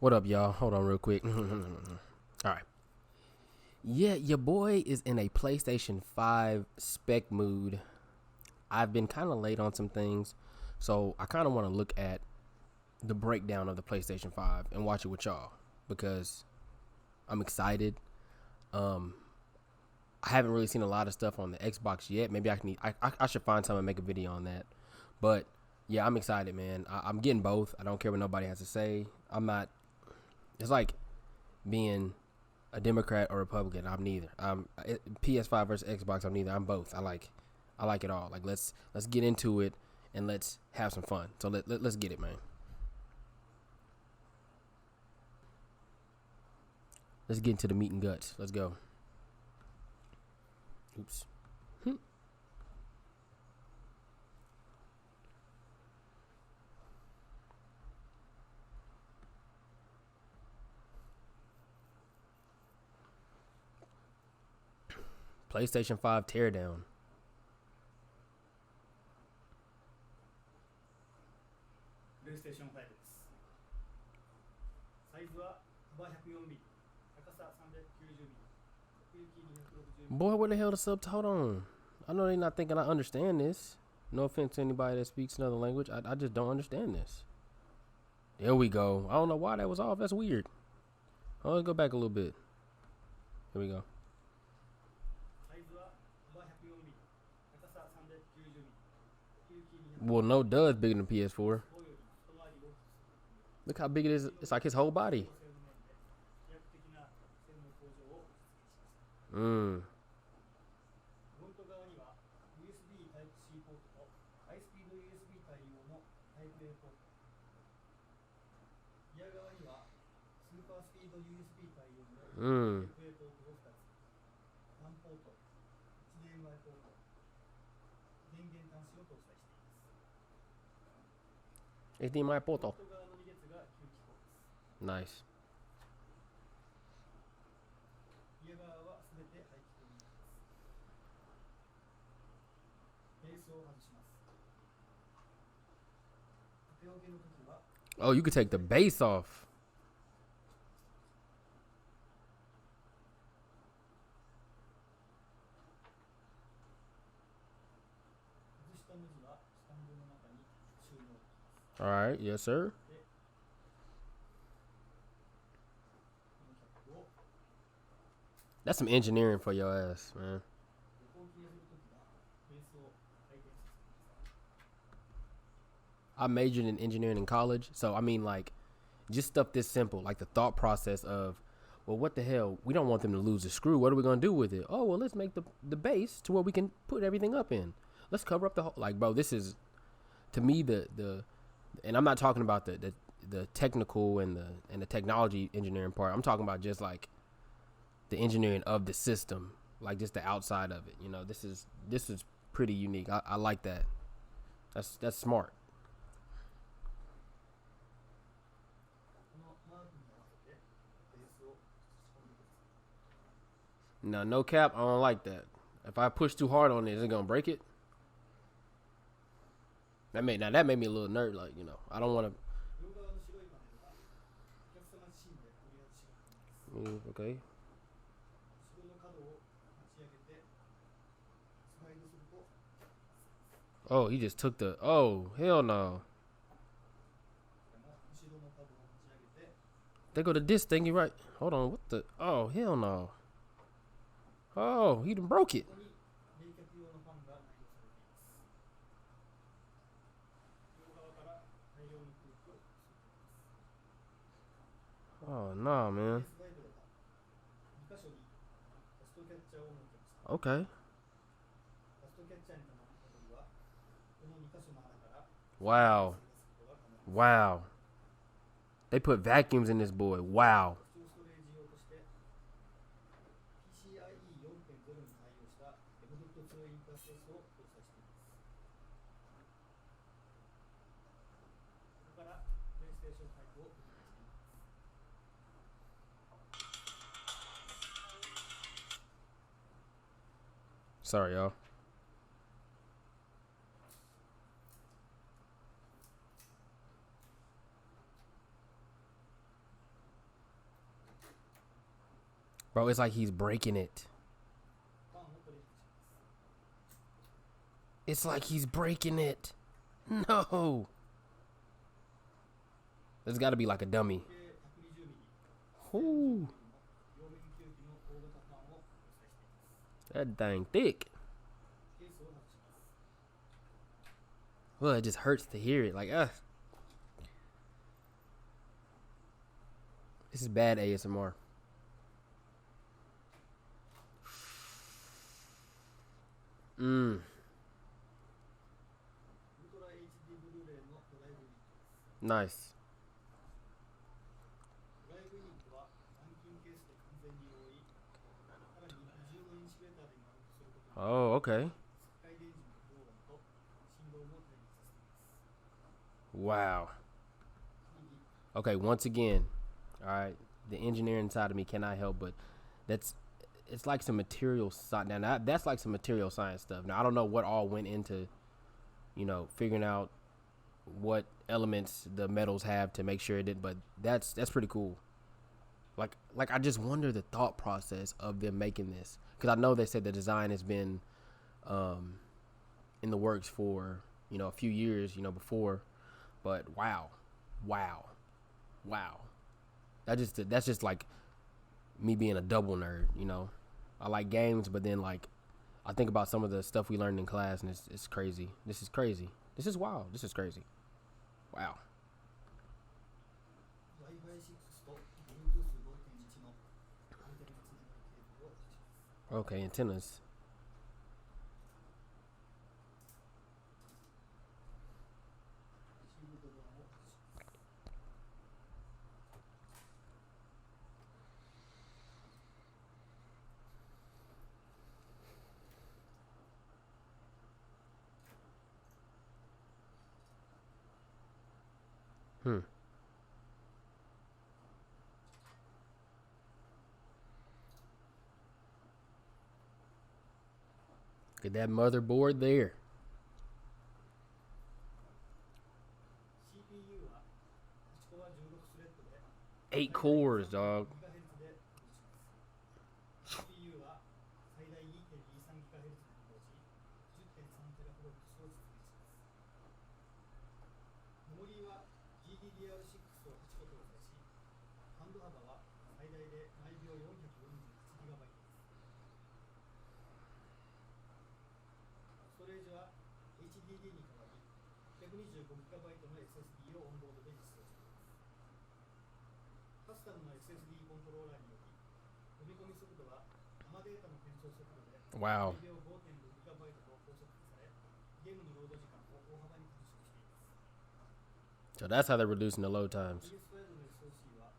What up, y'all? Hold on real quick. All right. Yeah, your boy is in a PlayStation 5 spec mood. I've been kind of late on some things, so I kind of want to look at the breakdown of the PlayStation 5 and watch it with y'all because I'm excited. Um, I haven't really seen a lot of stuff on the Xbox yet. Maybe I should find time and make a video on that. But yeah, I'm excited, man. I'm getting both. I don't care what nobody has to say. I'm not. It's like being a Democrat or Republican. I'm neither. I'm PS5 versus Xbox. I'm neither. I'm both. I like it all. Like let's get into it and let's have some fun. So let's get it, man. Let's get into the meat and guts. Let's go. Oops. PlayStation 5 Teardown. プレイステーション5です。サイズは幅104ミリ、高さ390ミリ、奥行き260ミリ。Boy, what the hell the sub? Hold on. I know they're not thinking I understand this. No offense to anybody that speaks another language. I just don't understand this. There we go. I don't know why that was off. That's weird. Oh, let's go back a little bit. Here we go. サイズは幅104ミリ、高さ390ミリ、奥行き Well, no duh is bigger than PS4. 200ミリ、 Look how big it is. It's like his whole body. フ Mm. ロント側には USB Type-C ポートとハイスピード USB 対応の Type-A ポート、リア側にはスーパースピード USB 対応の Mm. Type-A ポートを2つ、3ポート、HDMI ポート、電源端子を搭載しています。 HDMI フロン portal. ト側の2列が吸気口です。 Nice. リア側はすべて排気口になります。ベースを外します。縦置きの時は Oh, you could take the base off. 外した文字はスタンドの中に収納できます。 All right. Yes, sir. で、このキャップを That's some engineering for your ass, man. 横置きにするときはベースを回転させてください。 I majored in engineering in college, so I mean, like, just stuff this simple, like the thought process of, well, what the hell? We don't want them to lose the screw. What are we gonna do with it? Oh, well, let's make the base to where we can put everything up in. Let's cover up the whole. Like, bro, this is to me and I'm not talking about the technical and the technology engineering part. I'm talking about just like the engineering of the system, like just the outside of it. You know, this is pretty unique. I like that. That's smart. このマークに合わせてベースを差し込んでください。 Now, no cap, I don't like that. If I push too hard on it, is it gonna break it? That made me a little nerd. Like, you know, I don't want to 両側の白いパネルはお客様自身で取り外しが可能です。 move. Okay. 後ろの角を持ち上げてスライドすると Oh, he just took the. Oh, hell no. 後ろの角を持ち上げて They go to this thingy, right? Hold on. What the? Oh, hell no. Oh, he done broke it. ここに冷却用のファンが内蔵されています。両側から大量の空気を吸っています。 Oh, nah, man. PS5 では2箇所にダストキャッチャーを設けました。 Okay. ダストキャッチャーに溜まったゴミはこの2箇所の穴から Wow. 吸い出すことが可能です。 Wow. They put vacuums in this boy. Wow. 拡張ストレージ用として PCIe 4.0 に対応した M.2 インターフェースを搭載しています。ここからプレイステーション5を分解していきます。 Sorry, y'all. Bro, it's like he's breaking it. パンを取り外します。 It's like he's breaking it. No. There's got to be like a dummy. 計120ミリ Ooh, 両面吸気の大型パンをお伝えしています。 that thing thick. ケースを外します。 Well, it just hurts to hear it. Like, this is bad ASMR. Mmm. ウルトラ HD ブルーレイのドライブユニットです。 Nice. ドライブユニットは軟禁ケースで完全に覆い、さらに二重のインシュレーターでマウントすることにより、 Oh, okay. 機械電池の高温と振動も対立させています。 Wow. 右 Okay, once again, all right, the engineer inside of me cannot help but it's like some material science. Now that's like some material science stuff. Now I don't know what all went into, figuring out what elements the metals have to make sure it did, but that's pretty cool. Like I just wonder the thought process of them making this, because I know they said the design has been in the works for a few years before, but wow. That's just like me being a double nerd. I like games, but then like I think about some of the stuff we learned in class, and it's crazy. This is crazy. This is wild. This is crazy. Wow. Wi-Fi 6と Bluetooth 5.1のアンテナがつながるケーブルを外します。 Okay, antennas. Look at that motherboard there. CPU は8コア16スレッドで 8 cores, dog. GHz で保持します。 CPU は最大 2.23GHz で保持し 10.3TFLOPS を実現します。 メモリーは GDDR6 を8個搭載し、ハンド幅は最大で毎秒 448GB です。 ストレージは HDD に代わり 125GB の SSD をオンボードで実装しています。 カスタムの SSD コントローラーにより、読み込み速度は生データの転送速度で Wow. 毎秒 5.6GB と高速化され、ゲームのロード時間を大幅に短縮しています。 So that's how they're reducing the load times. PS5 の SoC は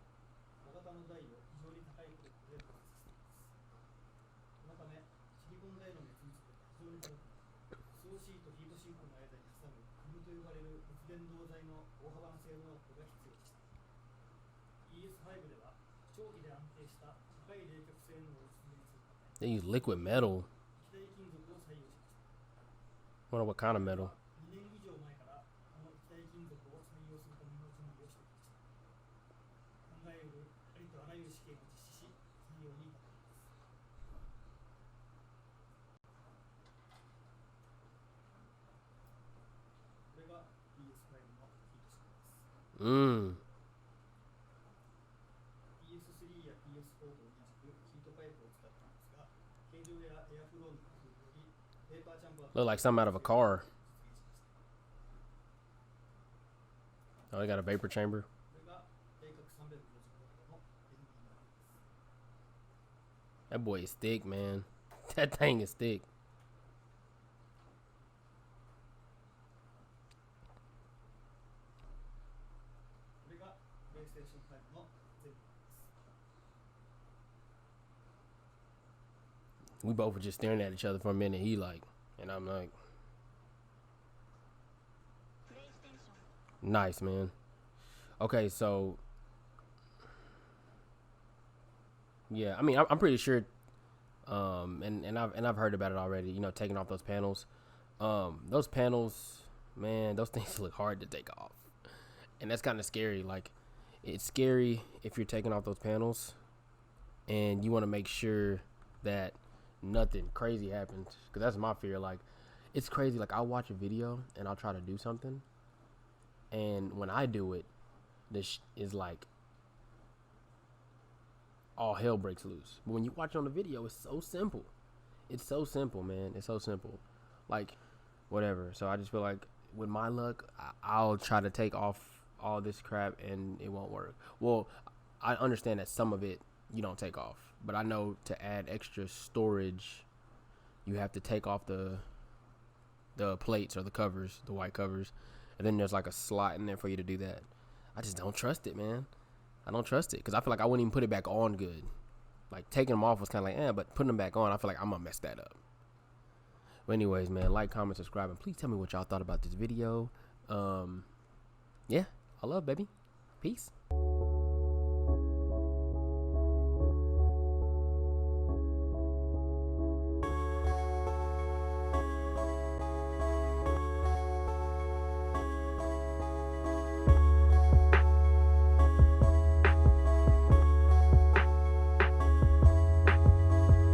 小型の台を非常に高いコストで開発しています。 このため、シリコン台の熱密度が非常に高くなり、SoC とヒートシンクの間に挟むフィルムと呼ばれる熱伝導材の大幅な性能アップが必要でした。 PS5 では長期で安定した高い冷却性能を実現するため、 They use liquid metal. 液体金属を採用しました。 Wonder what kind of metal. 2年以上前からこの液体金属を採用するための準備をしてきました。 考えうるありとあらゆる試験を実施し、採用に至っています。 これが PS5 のヒートシンクです。 PS3 や PS4 と同じくヒートパイプを使っていますが、形状やエアフローの工夫によりペーパーチャンバー Look like something out of a car. 実現しました。 Oh, they got a vapor chamber. これが定格350度の ND マークです。 That boy is thick, man. That thing is thick. これが PlayStation 5の全部です。 We both were just staring at each other for a minute. He like, and I'm like, nice, man. Okay, so yeah, I mean, I'm pretty sure, and I've heard about it already. Taking off those panels. Those panels, man, those things look hard to take off, and that's kind of scary. Like, it's scary if you're taking off those panels, and you want to make sure that nothing crazy happens, because that's my fear. Like, it's crazy. Like, I'll watch a video and I'll try to do something, and when I do it, this is like all hell breaks loose. But when you watch it on the video, it's so simple. It's so simple, man. It's so simple. Like, whatever. So I just feel like with my luck, I'll try to take off all this crap and it won't work. Well, I understand that some of it you don't take off, but I know to add extra storage, you have to take off the plates or the covers, the white covers, and then there's like a slot in there for you to do that. I just don't trust it, man. I don't trust it because I feel like I wouldn't even put it back on good. Like, taking them off was kind of like, but putting them back on, I feel like I'm gonna mess that up. But anyways, man, like, comment, subscribe, and please tell me what y'all thought about this video. Yeah, I love, baby. Peace.